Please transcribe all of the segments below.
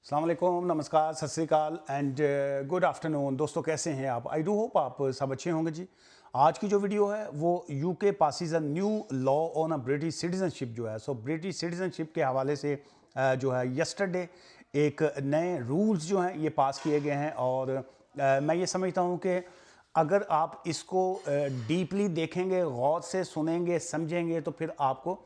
अस्सलाम वालेकुम, नमस्कार, सत श्री अकाल एंड गुड आफ्टरनून। दोस्तों कैसे हैं आप? आई डू होप आप सब अच्छे होंगे जी। आज की जो वीडियो है वो UK passes a new law on a British citizenship जो है। सो ब्रिटिश सिटीजनशिप के हवाले से जो है यस्टरडे एक नए रूल्स जो हैं ये पास किए गए हैं और मैं ये समझता हूँ कि अगर आप इसको डीपली देखेंगे, गौर से सुनेंगे, समझेंगे तो फिर आपको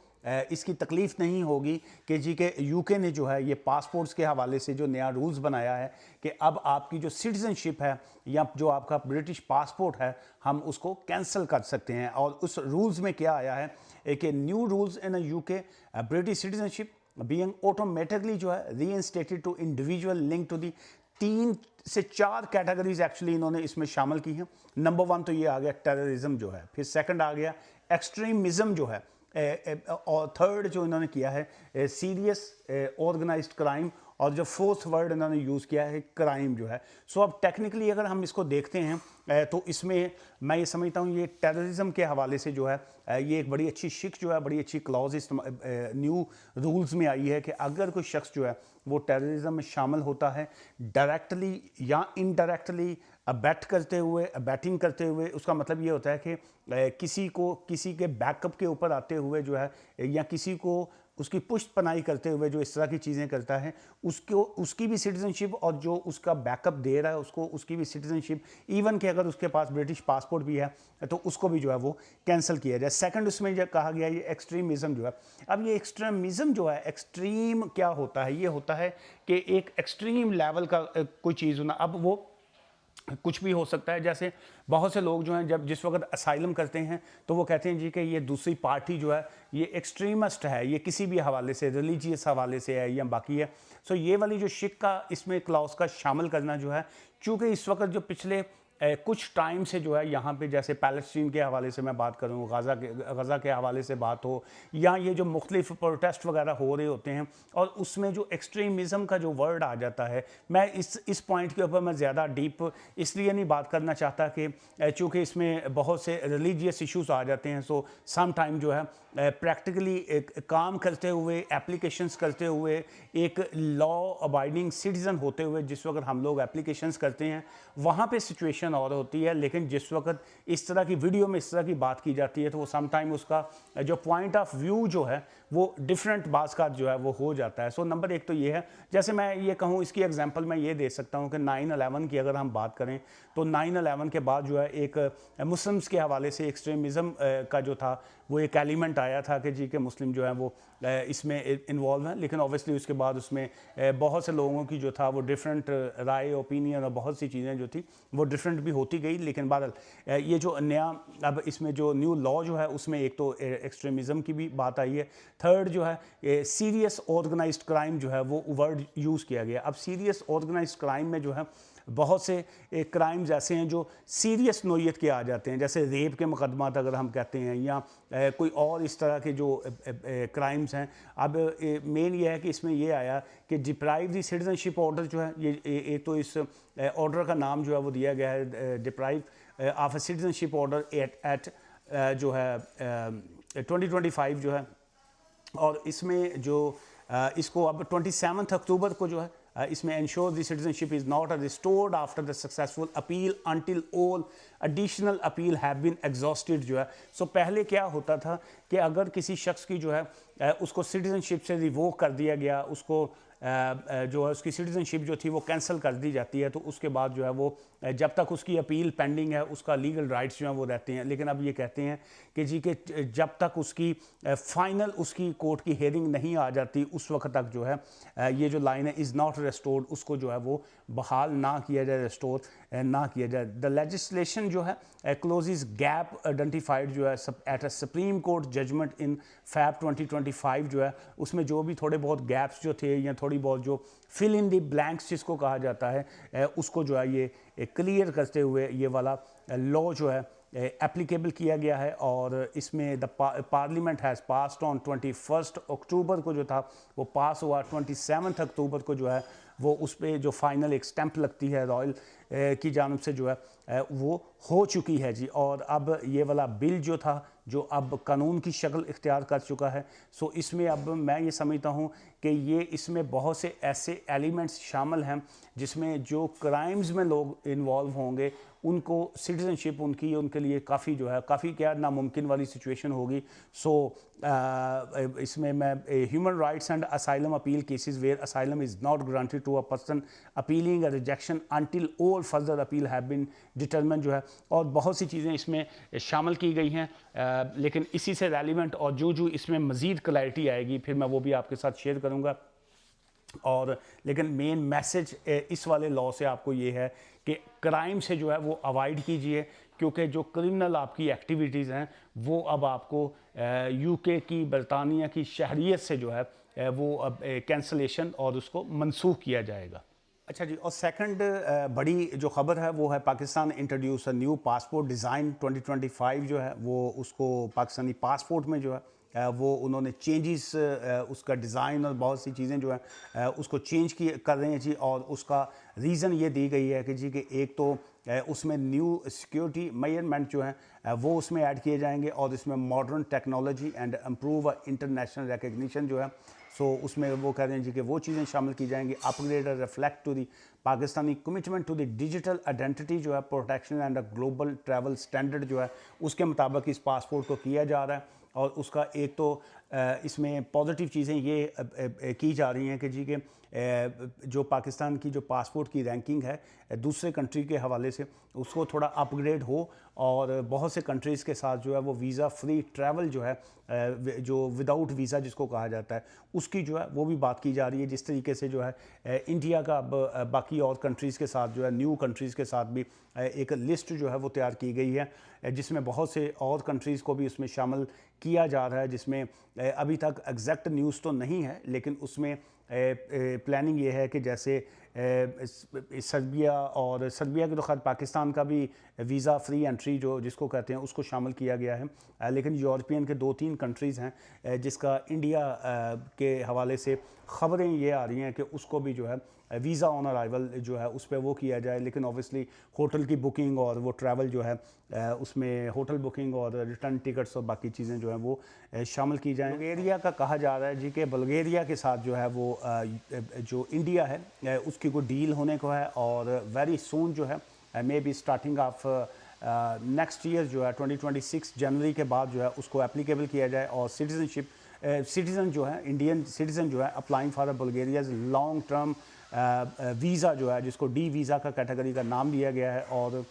इसकी तकलीफ़ नहीं होगी कि जी के यूके ने जो है ये पासपोर्ट्स के हवाले से जो नया रूल्स बनाया है कि अब आपकी जो सिटीज़नशिप है या जो आपका ब्रिटिश पासपोर्ट है हम उसको कैंसिल कर सकते हैं। और उस रूल्स में क्या आया है कि new rules in UK British citizenship being automatically जो है reinstated to individual link to the 3 से 4 कैटेगरीज एक्चुअली इन्होंने इसमें शामिल की हैं। नंबर 1 तो ये आ गया टेररिज्म जो है, फिर सेकंड आ गया एक्सट्रीमिज्म जो है, और थर्ड जो इन्होंने किया है सीरियस ऑर्गेनाइज्ड क्राइम, और जो फोर्थ वर्ड इन्होंने यूज़ किया है क्राइम जो है। सो अब टेक्निकली अगर हम इसको देखते हैं तो इसमें मैं ये समझता हूँ ये टेररिज्म के हवाले से जो है ये एक बड़ी अच्छी शिक जो है, बड़ी अच्छी क्लॉज इस न्यू रूल्स में आई है कि अगर कोई शख्स जो है वो टेररिज्म में शामिल होता है डायरेक्टली या इनडायरेक्टली अबैट करते हुए, अबैटिंग करते हुए, उसका मतलब ये होता है कि किसी के बैकअप के ऊपर आते हुए जो है या किसी को उसकी पुष्ट पनाही करते हुए जो इस तरह की चीज़ें करता है उसकी भी सिटीजनशिप, और जो उसका बैकअप दे रहा है उसकी भी सिटीजनशिप, इवन कि अगर उसके पास ब्रिटिश पासपोर्ट भी है तो उसको भी जो है वो कैंसिल किया जाए। सेकंड उसमें जो कहा गया ये एक्सट्रीमिज़म जो है। अब ये एक्सट्रीमिज़म जो है, एक्सट्रीम क्या होता है? ये होता है कि एक एक्सट्रीम लेवल का कोई चीज़ होना। अब वो कुछ भी हो सकता है, जैसे बहुत से लोग जो हैं जब जिस वक्त असाइलम करते हैं तो वो कहते हैं जी कि ये दूसरी पार्टी जो है ये एक्सट्रीमिस्ट है, ये किसी भी हवाले से, रिलीजियस हवाले से है या बाकी है। सो ये वाली जो शिक का इसमें क्लॉज का शामिल करना जो है, चूँकि इस वक्त जो पिछले कुछ टाइम से जो है यहाँ पे जैसे पैलेस्टीन के हवाले से मैं बात करूँ, गज़ा के हवाले से बात हो, या ये जो मुख्तलिफ प्रोटेस्ट वगैरह हो रहे होते हैं और उसमें जो एक्सट्रीमिज़म का जो वर्ड आ जाता है, मैं इस पॉइंट के ऊपर मैं ज़्यादा डीप इसलिए नहीं बात करना चाहता कि चूँकि इसमें बहुत से रिलीजियस इश्यूज आ जाते हैं। सो सम टाइम जो है प्रैक्टिकली काम करते हुए, एप्लीकेशंस करते हुए, एक लॉ अबाइडिंग सिटीज़न होते हुए जिस वक्त हम लोग एप्लीकेशंस करते हैं वहाँ पे सिचुएशन और होती है, लेकिन जिस वक्त इस तरह की वीडियो में इस तरह की बात की जाती है तो वो सम टाइम उसका जो पॉइंट ऑफ व्यू जो है वो डिफरेंट बात का जो है वो हो जाता है। सो नंबर 1 तो ये है, जैसे मैं ये कहूँ इसकी एग्जांपल मैं ये दे सकता हूँ कि 9/11 की अगर हम बात करें तो 9/11 के बाद जो है एक मुस्लिम्स के हवाले से एक्सट्रीमिज़म का जो था वो एक एलिमेंट आया था कि जी के मुस्लिम जो है वो इसमें इन्वॉल्व हैं, लेकिन ऑब्वियसली उसके बाद उसमें बहुत से लोगों की जो था वो डिफरेंट राय, ओपिनियन और बहुत सी चीज़ें जो थी वो डिफरेंट भी होती गई। लेकिन बहरहाल ये जो नया अब इसमें जो न्यू लॉ जो है उसमें एक तो एक्सट्रीमिज़म की भी बात आई है। थर्ड जो है सीरियस ऑर्गेनाइज्ड क्राइम जो है वो वर्ड यूज़ किया गया। अब सीरियस ऑर्गेनाइज्ड क्राइम में जो है बहुत से क्राइम्स ऐसे हैं जो सीरियस नोयत के आ जाते हैं, जैसे रेप के मुकदमात अगर हम कहते हैं, या कोई और इस तरह के जो क्राइम्स हैं। अब मेन ये है कि इसमें ये आया कि डिप्राइव दी सिटीजनशिप ऑर्डर जो है, ये तो इस ऑर्डर का नाम जो है वो दिया गया है deprive of a citizenship order at जो है 2025 जो है। और इसमें जो इसको अब 27 अक्टूबर को जो है इसमें ensure the citizenship is not restored after the successful appeal until all additional appeal have been exhausted जो है। सो पहले क्या होता था कि अगर किसी शख्स की जो है उसको सिटीजनशिप से रिवोक कर दिया गया, उसको जो है उसकी सिटीजनशिप जो थी वो कैंसिल कर दी जाती है, तो उसके बाद जो है वो जब तक उसकी अपील पेंडिंग है उसका लीगल राइट्स जो हैं वो रहते हैं। लेकिन अब ये कहते हैं कि जी के जब तक उसकी फाइनल उसकी कोर्ट की हेयरिंग नहीं आ जाती उस वक्त तक जो है ये जो लाइन है इज़ नॉट रेस्टोर्ड, उसको जो है वो बहाल ना किया जाए, रेस्टोर ना किया जाए। द लेजिस्लेशन जो है क्लोजिज गैप आइडेंटिफाइड जो है at a Supreme Court judgment in Feb 2025 जो है उसमें जो भी थोड़े बहुत गैप्स जो थे या थोड़ी बहुत जो फिल इन दी ब्लैंक्स जिसको कहा जाता है उसको जो है ये क्लियर करते हुए ये वाला लॉ जो है एप्लीकेबल किया गया है। और इसमें the parliament has passed on 21 अक्टूबर को जो था वो पास हुआ। 27 अक्टूबर को जो है वो उस पर जो फाइनल एक स्टैंप लगती है रॉयल की जानब से जो है वो हो चुकी है जी। और अब ये वाला बिल जो था जो अब कानून की शक्ल इख्तियार कर चुका है। सो इसमें अब मैं ये समझता हूँ कि ये इसमें बहुत से ऐसे एलिमेंट्स शामिल हैं जिसमें जो क्राइम्स में लोग इन्वॉल्व होंगे उनको सिटीज़नशिप उनकी उनके लिए काफ़ी जो है काफ़ी क्या नामुमकिन वाली सिचुएशन होगी। सो इसमें मैं human rights and asylum appeal cases where asylum is not granted to a person appealing a rejection until all further appeal have been determine जो है, और बहुत सी चीज़ें इसमें शामिल की गई हैं। लेकिन इसी से रेलिवेंट और जो इसमें मज़ीद क्लैरिटी आएगी फिर मैं वो भी आपके साथ शेयर करूँगा। और लेकिन मेन मैसेज इस वाले लॉ से आपको ये है कि क्राइम से जो है वो अवॉइड कीजिए, क्योंकि जो क्रिमिनल आपकी एक्टिविटीज़ हैं वो अब आपको यूके की बरतानिया की शहरियत से जो है वो अब कैंसलेशन और उसको मनसूख किया जाएगा। अच्छा जी, और सेकंड बड़ी जो ख़बर है वो है Pakistan introduce new passport design 2025 जो है वो उसको पाकिस्तानी पासपोर्ट में जो है वो उन्होंने चेंजेस उसका डिज़ाइन और बहुत सी चीज़ें जो है उसको चेंज कर रहे हैं जी। और उसका रीज़न ये दी गई है कि जी कि एक तो उसमें न्यू सिक्योरिटी मेजरमेंट जो है वो उसमें ऐड किए जाएंगे और इसमें modern technology and improve international recognition जो है सो उसमें वो कह रहे हैं जी कि वो चीज़ें शामिल की जाएंगी। Upgrade reflect to the Pakistani commitment to the digital identity जो है protection and global travel standard जो है उसके मुताबिक इस पासपोर्ट को किया जा रहा है। और उसका एक तो इसमें पॉजिटिव चीज़ें ये की जा रही हैं कि जी के जो पाकिस्तान की जो पासपोर्ट की रैंकिंग है दूसरे कंट्री के हवाले से उसको थोड़ा अपग्रेड हो, और बहुत से कंट्रीज़ के साथ जो है वो वीज़ा फ्री ट्रैवल जो है जो विदाउट वीज़ा जिसको कहा जाता है उसकी जो है वो भी बात की जा रही है। जिस तरीके से जो है इंडिया का अब बाकी और कंट्रीज़ के साथ जो है न्यू कंट्रीज़ के साथ भी एक लिस्ट जो है वो तैयार की गई है जिसमें बहुत से और कंट्रीज़ को भी उसमें शामिल किया जा रहा है, जिसमें अभी तक एग्जैक्ट न्यूज़ तो नहीं है लेकिन उसमें प्लानिंग ये है कि जैसे सर्बिया और सर्बिया के तो खैर पाकिस्तान का भी वीज़ा फ्री एंट्री जो जिसको कहते हैं उसको शामिल किया गया है। लेकिन यूरोपियन के 2-3 कंट्रीज़ हैं जिसका इंडिया के हवाले से ख़बरें ये आ रही हैं कि उसको भी जो है वीज़ा ऑन अराइवल जो है उस पर वो किया जाए। लेकिन ऑब्वियसली होटल की बुकिंग और वो ट्रैवल जो है उसमें होटल बुकिंग और रिटर्न टिकट्स और बाकी चीज़ें जो हैं वो शामिल की जाएँ। बल्गेरिया का कहा जा रहा है जी कि बल्गेरिया के साथ जो है वो जो इंडिया है उसकी कोई डील होने को है और वेरी सून जो है may be starting of next year जो है 2026 जनवरी के बाद जो है उसको एप्लीकेबल किया जाए और सिटीज़न जो है इंडियन सिटीज़न जो है applying for Bulgaria's long term visa जो है जिसको डी वीज़ा का कैटेगरी का नाम दिया गया है और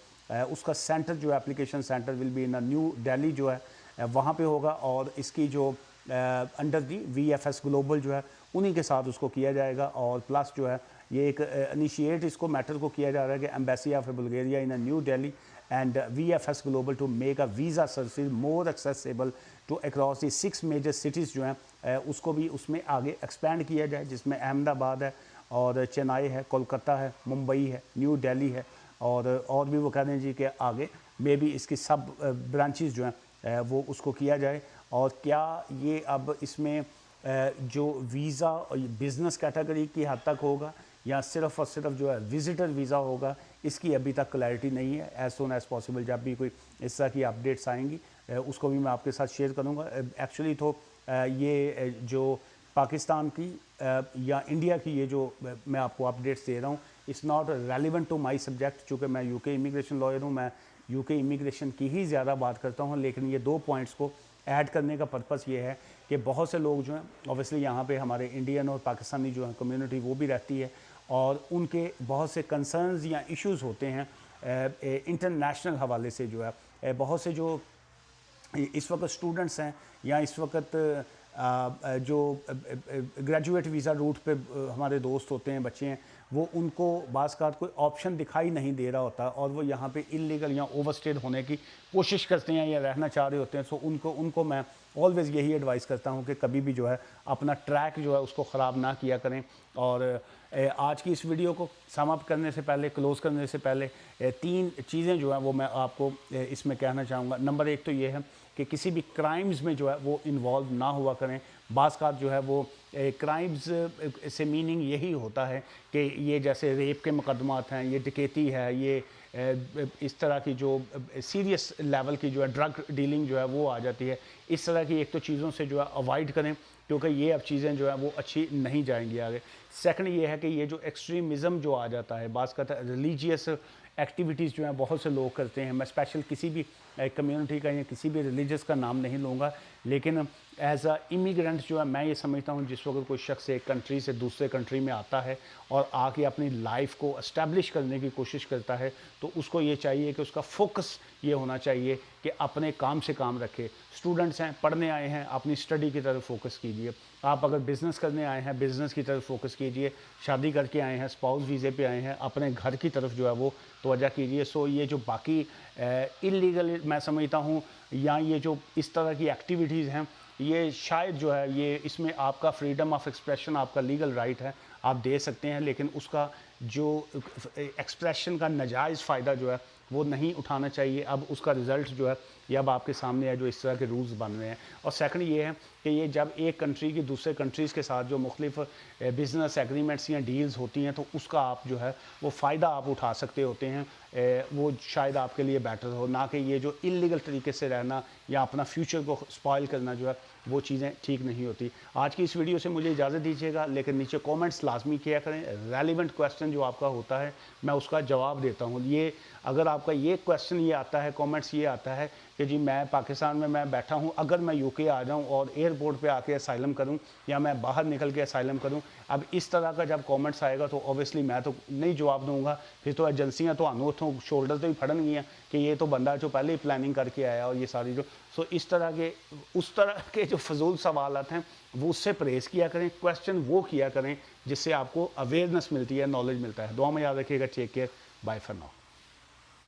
उसका सेंटर जो है application centre will be in New Delhi जो है वहाँ पे होगा और इसकी जो अंडर दी VFS ग्लोबल जो है उन्हीं के साथ उसको किया जाएगा। और प्लस जो है ये एक इनिशिएट इसको मैटर को किया जा रहा है कि embassy of Bulgaria in New Delhi and VFS global to make a visa service more accessible to across the 6 major cities जो हैं उसको भी उसमें आगे एक्सपेंड किया जाए, जिसमें अहमदाबाद है और चेन्नई है, कोलकाता है, मुंबई है, न्यू दिल्ली है और भी वो कह रहे हैं जी कि आगे मे बी इसकी सब ब्रांचेस जो हैं वो उसको किया जाए। और क्या ये अब इसमें जो वीज़ा बिज़नेस कैटेगरी की हद तक होगा या सिर्फ़ और सिर्फ जो है विज़िटर वीज़ा होगा, इसकी अभी तक क्लैरिटी नहीं है। एज़ सून एज़ पॉसिबल जब भी कोई इस तरह की अपडेट्स आएंगी उसको भी मैं आपके साथ शेयर करूँगा। एक्चुअली तो ये जो पाकिस्तान की या इंडिया की ये जो मैं आपको अपडेट्स दे रहा हूँ it's not relevant to my subject, चूँकि मैं यूके इमिग्रेशन लॉयर हूँ, मैं यूके इमिग्रेशन की ही ज़्यादा बात करता हूँ। लेकिन ये 2 पॉइंट्स को ऐड करने का पर्पस ये है कि बहुत से लोग जो हैं ऑब्वियसली यहाँ पे हमारे इंडियन और पाकिस्तानी जो है कम्युनिटी वो भी रहती है और उनके बहुत से कंसर्न्स या इश्यूज़ होते हैं इंटरनेशनल हवाले से जो है बहुत से जो इस वक्त स्टूडेंट्स हैं या इस वक्त जो ग्रेजुएट वीज़ा रूट पे हमारे दोस्त होते हैं, बच्चे हैं, वो उनको बाज़ का कोई ऑप्शन दिखाई नहीं दे रहा होता और वो यहाँ पे इलीगल या ओवरस्टेड होने की कोशिश करते हैं या रहना चाह रहे होते हैं। सो उनको मैं ऑलवेज़ यही एडवाइस करता हूँ कि कभी भी जो है अपना ट्रैक जो है उसको ख़राब ना किया करें। और आज की इस वीडियो को सम अप करने से पहले, क्लोज़ करने से पहले 3 चीज़ें जो हैं वो मैं आपको इसमें कहना चाहूँगा। नंबर 1 तो ये है कि किसी भी क्राइम्स में जो है वो इन्वॉल्व ना हुआ करें। बाज़ का जो है वो क्राइम्स से मीनिंग यही होता है कि ये जैसे रेप के मुकदमात हैं, ये डकैती है, ये इस तरह की जो सीरियस लेवल की जो है ड्रग डीलिंग जो है वो आ जाती है। इस तरह की एक तो चीज़ों से जो है अवॉइड करें, क्योंकि ये अब चीज़ें जो है वो अच्छी नहीं जाएंगी आगे। सेकंड ये है कि ये जो एक्सट्रीमिज़म जो आ जाता है, बात करता है रिलीजियस एक्टिविटीज़ जो हैं बहुत से लोग करते हैं। मैं स्पेशल किसी भी कम्युनिटी का या किसी भी रिलीजियस का नाम नहीं लूँगा, लेकिन एज अ इमिग्रेंट जो है मैं ये समझता हूँ जिस वक्त कोई शख्स एक कंट्री से दूसरे कंट्री में आता है और आके अपनी लाइफ को इस्टेब्लिश करने की कोशिश करता है, तो उसको ये चाहिए कि उसका फोकस ये होना चाहिए कि अपने काम से काम रखे। स्टूडेंट्स हैं, पढ़ने आए हैं, अपनी स्टडी की तरफ फोकस कीजिए। आप अगर बिज़नेस करने आए हैं, बिज़नेस की तरफ फोकस कीजिए। शादी करके आए हैं, स्पाउस वीज़े पे आए हैं, अपने घर की तरफ जो है वो तवज्जो कीजिए। सो ये जो बाकी इलीगल मैं समझता हूँ या ये जो इस तरह की एक्टिविटीज़ हैं, ये शायद जो है ये इसमें आपका फ्रीडम ऑफ एक्सप्रेशन, आपका लीगल राइट है, आप दे सकते हैं, लेकिन उसका जो एक्सप्रेशन का नाजायज़ फ़ायदा जो है वो नहीं उठाना चाहिए। अब उसका रिज़ल्ट जो है ये अब आपके सामने है, जो इस तरह के रूल्स बन रहे हैं। और सेकंड ये है कि ये जब एक कंट्री की दूसरे कंट्रीज़ के साथ जो मुख्तलिफ बिज़नेस एग्रीमेंट्स या डील्स होती हैं, तो उसका आप जो है वो फ़ायदा आप उठा सकते होते हैं। वो शायद आपके लिए बेटर हो, ना कि ये जो इल्लीगल तरीके से रहना या अपना फ्यूचर को स्पॉइल करना जो है वो चीज़ें ठीक नहीं होती। आज की इस वीडियो से मुझे इजाज़त दीजिएगा, लेकिन नीचे कमेंट्स लाजमी किया करें। रेलिवेंट क्वेश्चन जो आपका होता है मैं उसका जवाब देता हूँ। ये अगर आपका ये क्वेश्चन ये आता है, कमेंट्स ये आता है कि जी मैं पाकिस्तान में मैं बैठा हूँ, अगर मैं यूके आ जाऊँ और एयरपोर्ट पे आके असाइलम करूँ या मैं बाहर निकल के असाइलम करूँ, अब इस तरह का जब कमेंट्स आएगा तो ऑब्वियसली मैं तो नहीं जवाब दूंगा। फिर तो एजेंसियाँ तो आनू उतों शोल्डर तो ही फड़नगियाँ कि ये तो बंदा जो पहले ही प्लानिंग करके आया और ये सारी जो सो इस तरह के उस तरह के जो फजूल सवालात हैं वो उससे परहेज़ किया करें। क्वेश्चन वो किया करें जिससे आपको अवेयरनेस मिलती है, नॉलेज मिलता है। दुआ में याद रखिएगा। Take care, bye for now.